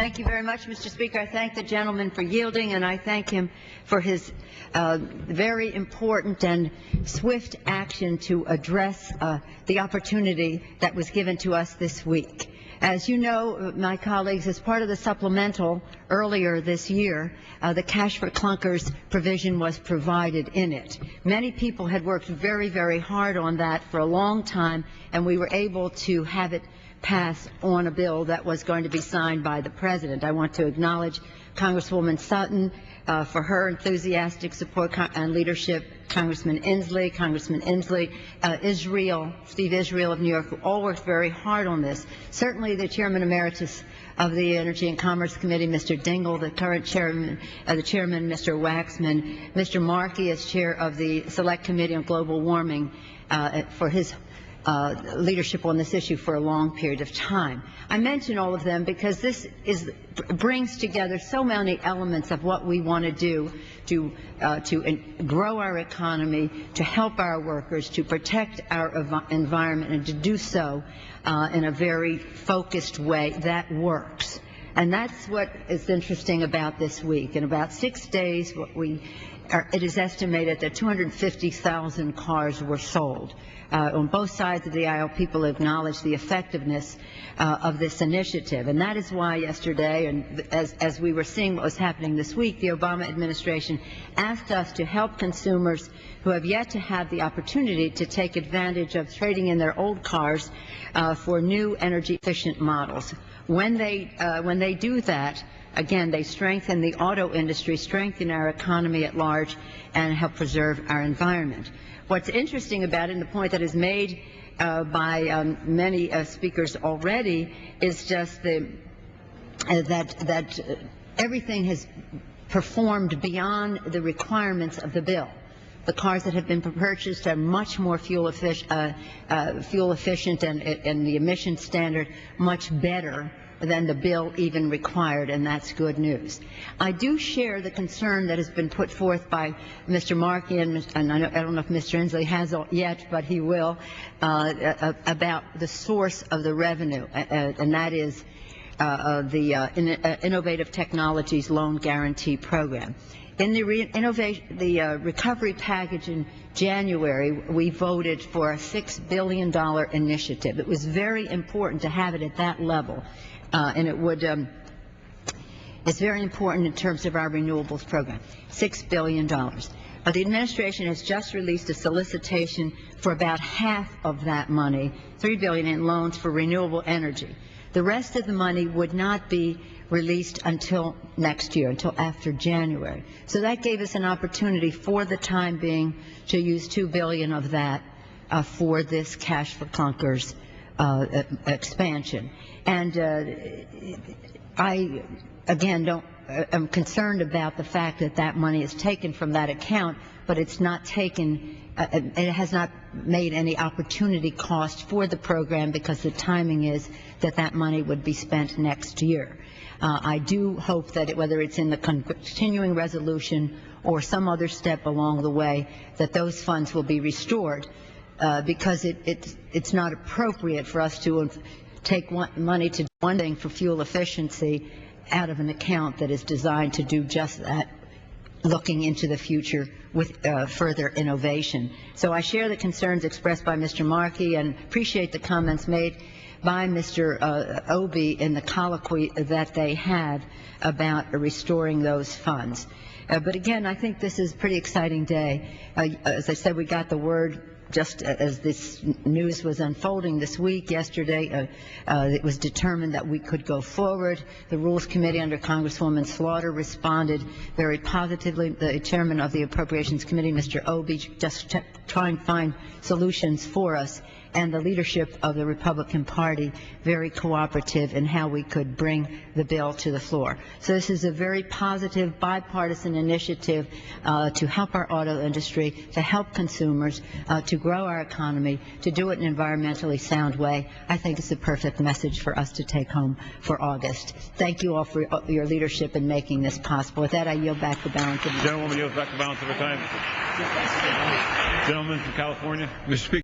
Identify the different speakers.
Speaker 1: Thank you very much, Mr. Speaker. I thank the gentleman for yielding, and I thank him for his very important and swift action to address the opportunity that was given to us this week. As you know, my colleagues, as part of the supplemental earlier this year, the cash for clunkers provision was provided in it. Many people had worked very, very hard on that for a long time, and we were able to have it pass on a bill that was going to be signed by the President. I want to acknowledge Congresswoman Sutton for her enthusiastic support and leadership, Congressman Inslee, Steve Israel of New York, who all worked very hard on this. Certainly the Chairman Emeritus of the Energy and Commerce Committee, Mr. Dingell, the current Chairman, Mr. Waxman, Mr. Markey as Chair of the Select Committee on Global Warming for his leadership on this issue for a long period of time. I mention all of them because this brings together so many elements of what we want to do to grow our economy, to help our workers, to protect our environment, and to do so in a very focused way that works. And that's what is interesting about this week. In about 6 days, it is estimated that 250,000 cars were sold. On both sides of the aisle, people acknowledge the effectiveness of this initiative. And that is why yesterday, and as we were seeing what was happening this week, the Obama administration asked us to help consumers who have yet to have the opportunity to take advantage of trading in their old cars for new energy-efficient models. When they do that, again, they strengthen the auto industry, strengthen our economy at large, and help preserve our environment. What's interesting about it, and the point that is made by many speakers already, is just that everything has performed beyond the requirements of the bill. The cars that have been purchased are much more fuel efficient and the emission standard much better than the bill even required, and that's good news. I do share the concern that has been put forth by Mr. Markey, and I don't know if Mr. Inslee has yet, but he will, about the source of the revenue, and that is the Innovative Technologies Loan Guarantee Program. In the recovery package in January, we voted for a $6 billion initiative. It was very important to have it at that level, and it's very important in terms of our renewables program, $6 billion. The administration has just released a solicitation for about half of that money, $3 billion in loans for renewable energy. The rest of the money would not be released until next year, until after January. So that gave us an opportunity for the time being to use $2 billion of that for this cash for clunkers expansion. And I, again, am concerned about the fact that that money is taken from that account, but it's not taken, it has not made any opportunity cost for the program, because the timing is that that money would be spent next year. I do hope that whether it's in the continuing resolution or some other step along the way, that those funds will be restored, because it's not appropriate for us to take money to do one thing for fuel efficiency out of an account that is designed to do just that, looking into the future with further innovation. So I share the concerns expressed by Mr. Markey and appreciate the comments made by Mr. Obey in the colloquy that they had about restoring those funds. But again, I think this is a pretty exciting day. As I said, we got the word just as this news was unfolding this week. Yesterday, it was determined that we could go forward. The Rules Committee under Congresswoman Slaughter responded very positively. The chairman of the Appropriations Committee, Mr. Obey, just trying to find solutions for us, and the leadership of the Republican Party very cooperative in how we could bring the bill to the floor. So this is a very positive bipartisan initiative to help our auto industry, to help consumers, to grow our economy, to do it in an environmentally sound way. I think it's the perfect message for us to take home for August. Thank you all for your leadership in making this possible. With that, I yield back the balance of the time.
Speaker 2: Gentlewoman yields back the balance of her time. Gentleman from California. Mr. Speaker.